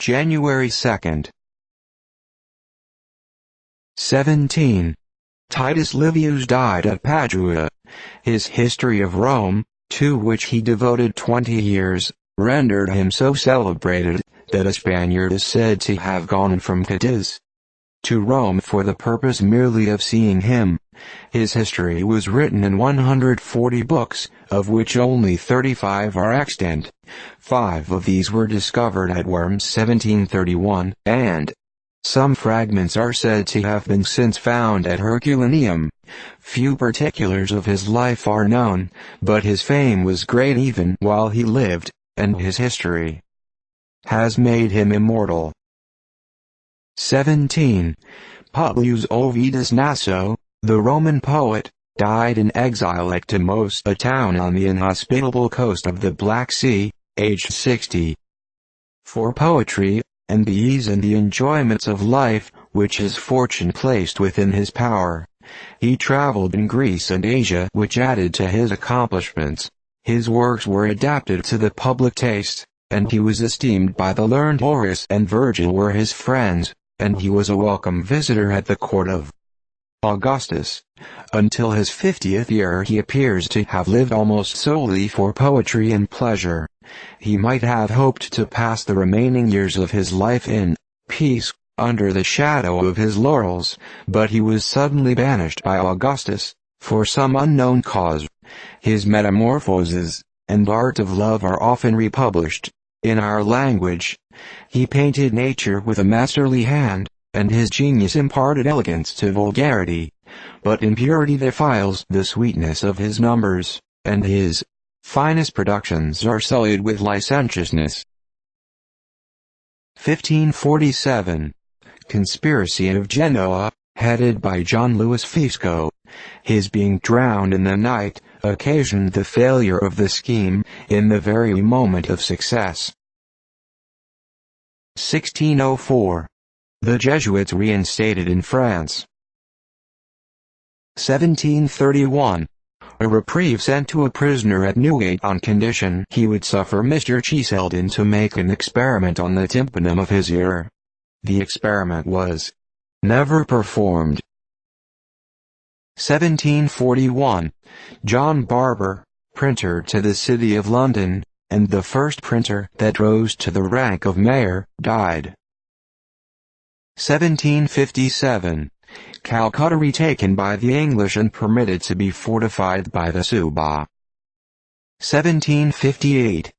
January 2nd. 17. Titus Livius died at Padua. His History of Rome, to which he devoted 20 years, rendered him so celebrated, that a Spaniard is said to have gone from Cadiz to Rome for the purpose merely of seeing him. His history was written in 140 books, of which only 35 are extant. 5 of these were discovered at Worms 1731, and some fragments are said to have been since found at Herculaneum. Few particulars of his life are known, but his fame was great even while he lived, and his history has made him immortal. 17. Publius Ovidus Naso, the Roman poet, died in exile at Tomos, a town on the inhospitable coast of the Black Sea, aged 60. For poetry, and the ease and the enjoyments of life, which his fortune placed within his power, he traveled in Greece and Asia, which added to his accomplishments. His works were adapted to the public taste, and he was esteemed by the learned. Horace and Virgil were his friends, and he was a welcome visitor at the court of Augustus. Until his 50th year he appears to have lived almost solely for poetry and pleasure. He might have hoped to pass the remaining years of his life in peace, under the shadow of his laurels, but he was suddenly banished by Augustus, for some unknown cause. His Metamorphoses and Art of Love are often republished in our language. He painted nature with a masterly hand, and his genius imparted elegance to vulgarity. But impurity defiles the sweetness of his numbers, and his finest productions are sullied with licentiousness. 1547. Conspiracy of Genoa, headed by John Louis Fisco. His being drowned in the night occasioned the failure of the scheme in the very moment of success. 1604. The Jesuits reinstated in France. 1731. A reprieve sent to a prisoner at Newgate on condition he would suffer Mr. Cheselden to make an experiment on the tympanum of his ear. The experiment was never performed. 1741. John Barber, printer to the City of London, and the first printer that rose to the rank of mayor, died. 1757. Calcutta retaken by the English and permitted to be fortified by the Suba. 1758.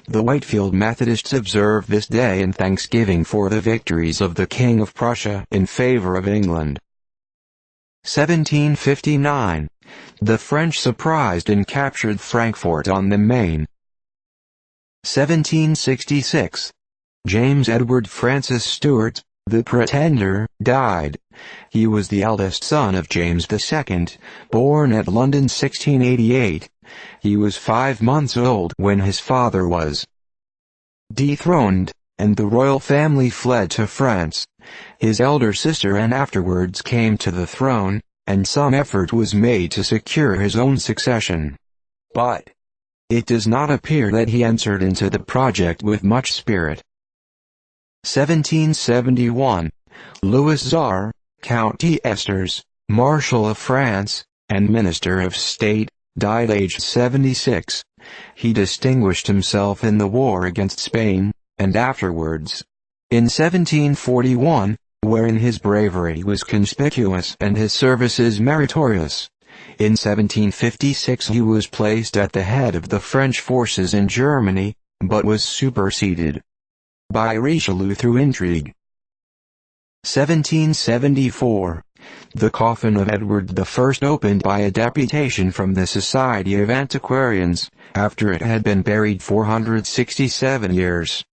The Whitefield Methodists observe this day in thanksgiving for the victories of the King of Prussia in favor of England. 1759. The French surprised and captured Frankfort on the Main. 1766. James Edward Francis Stuart, the Pretender, died. He was the eldest son of James II, born at London 1688. He was 5 months old when his father was dethroned, and the royal family fled to France. His elder sister Anne afterwards came to the throne, and some effort was made to secure his own succession. But it does not appear that he entered into the project with much spirit. 1771. Louis Czar, Count d'Esters, Marshal of France, and Minister of State, died aged 76. He distinguished himself in the war against Spain, and afterwards in 1741, wherein his bravery was conspicuous and his services meritorious. In 1756 he was placed at the head of the French forces in Germany, but was superseded by Richelieu through intrigue. 1774. The coffin of Edward I opened by a deputation from the Society of Antiquarians, after it had been buried 467 years.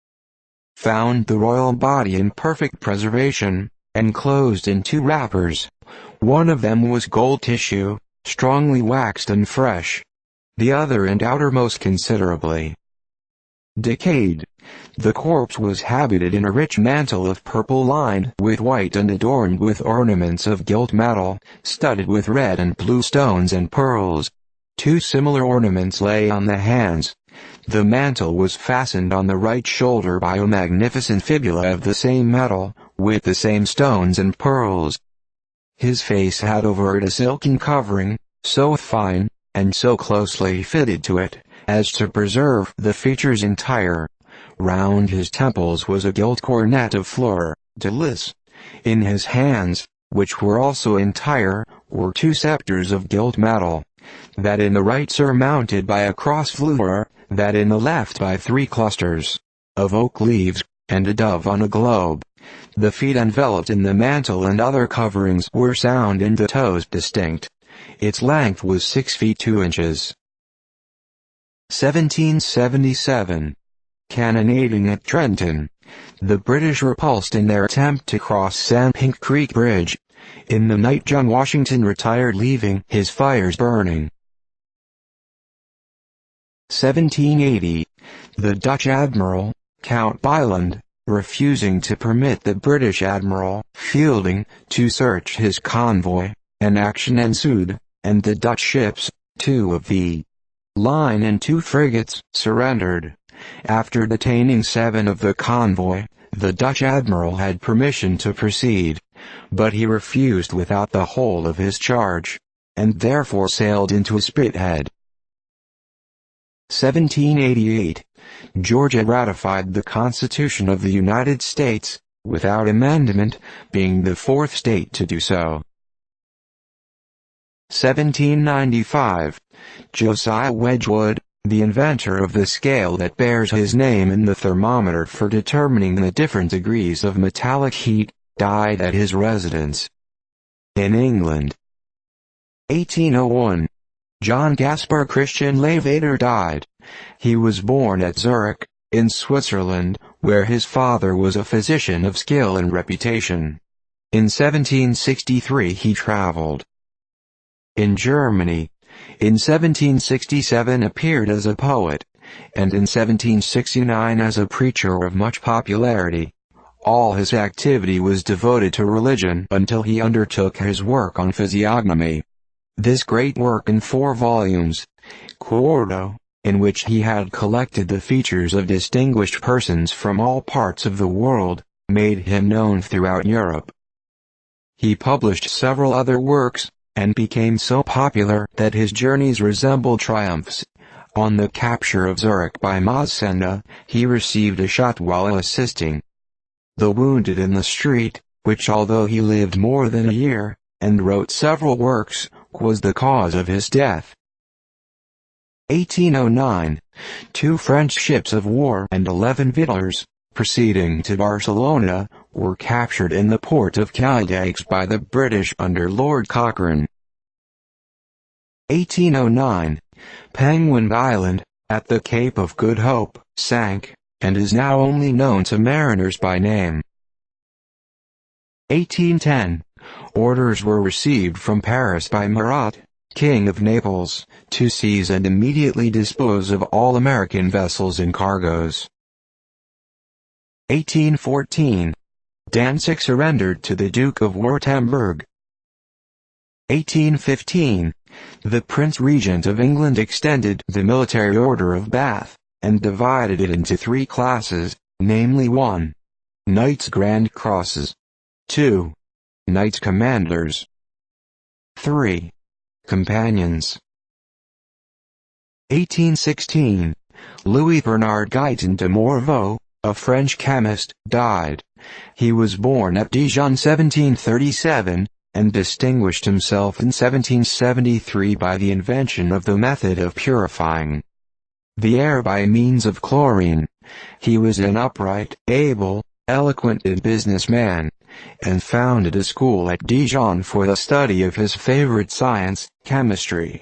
Found the royal body in perfect preservation, enclosed in 2 wrappers. One of them was gold tissue, strongly waxed and fresh. The other and outermost considerably decayed. The corpse was habited in a rich mantle of purple lined with white and adorned with ornaments of gilt metal, studded with red and blue stones and pearls. 2 similar ornaments lay on the hands, The mantle was fastened on the right shoulder by a magnificent fibula of the same metal, with the same stones and pearls. His face had over it a silken covering, so fine, and so closely fitted to it, as to preserve the features entire. Round his temples was a gilt coronet of fleur de lis. In his hands, which were also entire, were two scepters of gilt metal, that in the right surmounted by a cross fleur, that in the left by three clusters of oak leaves, and a dove on a globe. The feet enveloped in the mantle and other coverings were sound and the toes distinct. Its length was 6 feet 2 inches. 1777. Cannonading at Trenton. The British repulsed in their attempt to cross Sandpink Creek Bridge. In the night John Washington retired, leaving his fires burning. 1780. The Dutch admiral, Count Byland, refusing to permit the British admiral, Fielding, to search his convoy, an action ensued, and the Dutch ships, 2 of the line and 2 frigates, surrendered. After detaining 7 of the convoy, the Dutch admiral had permission to proceed, but he refused without the whole of his charge, and therefore sailed into Spithead. 1788. Georgia ratified the Constitution of the United States, without amendment, being the 4th state to do so. 1795. Josiah Wedgwood, the inventor of the scale that bears his name in the thermometer for determining the different degrees of metallic heat, died at his residence in England. 1801. John Gaspar Christian Lavater died. He was born at Zurich, in Switzerland, where his father was a physician of skill and reputation. In 1763 he traveled in Germany. In 1767 appeared as a poet, and in 1769 as a preacher of much popularity. All his activity was devoted to religion until he undertook his work on physiognomy. This great work in 4 volumes, quarto, in which he had collected the features of distinguished persons from all parts of the world, made him known throughout Europe. He published several other works, and became so popular that his journeys resemble triumphs. On the capture of Zurich by Massena, he received a shot while assisting the wounded in the street, which although he lived more than a year, and wrote several works, was the cause of his death. 1809. 2 French ships of war and 11 victuallers, proceeding to Barcelona, were captured in the port of Cadiz by the British under Lord Cochrane. 1809. Penguin Island, at the Cape of Good Hope, sank, and is now only known to mariners by name. 1810. Orders were received from Paris by Murat, King of Naples, to seize and immediately dispose of all American vessels and cargoes. 1814. Danzig surrendered to the Duke of Württemberg. 1815. The Prince Regent of England extended the Military Order of Bath, and divided it into 3 classes, namely 1. Knights Grand Crosses. 2. Knights Commanders. 3. Companions. 1816. Louis Bernard Guyton de Morveau, a French chemist, died. He was born at Dijon 1737, and distinguished himself in 1773 by the invention of the method of purifying the air by means of chlorine. He was an upright, able, eloquent businessman, and founded a school at Dijon for the study of his favorite science, chemistry.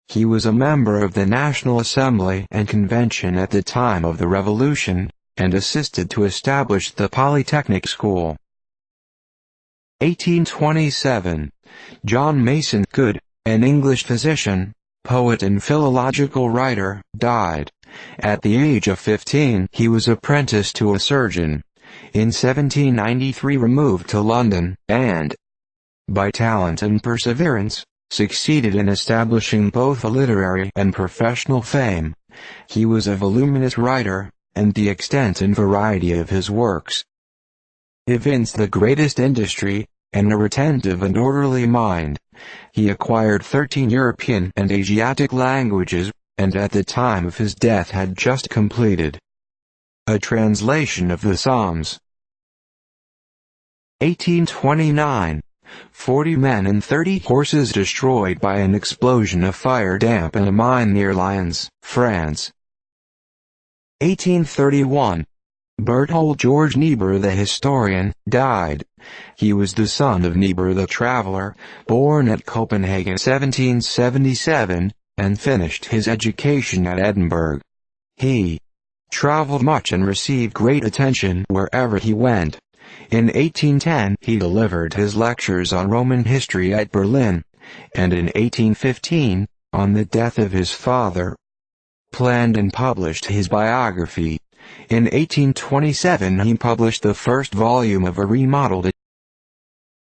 He was a member of the National Assembly and Convention at the time of the Revolution, and assisted to establish the Polytechnic School. 1827. John Mason Good, an English physician, poet and philological writer, died. At the age of 15 he was apprenticed to a surgeon. In 1793 removed to London, and, by talent and perseverance, succeeded in establishing both a literary and professional fame. He was a voluminous writer, and the extent and variety of his works evinced the greatest industry, and a retentive and orderly mind. He acquired 13 European and Asiatic languages, and at the time of his death had just completed a translation of the Psalms. 1829. 40 men and 30 horses destroyed by an explosion of fire damp in a mine near Lyons, France. 1831. Berthold George Niebuhr the historian died. He was the son of Niebuhr the traveler, born at Copenhagen 1777, and finished his education at Edinburgh. He traveled much and received great attention wherever he went. In 1810 he delivered his lectures on Roman history at Berlin, and in 1815, on the death of his father, planned and published his biography. In 1827 he published the first volume of a remodeled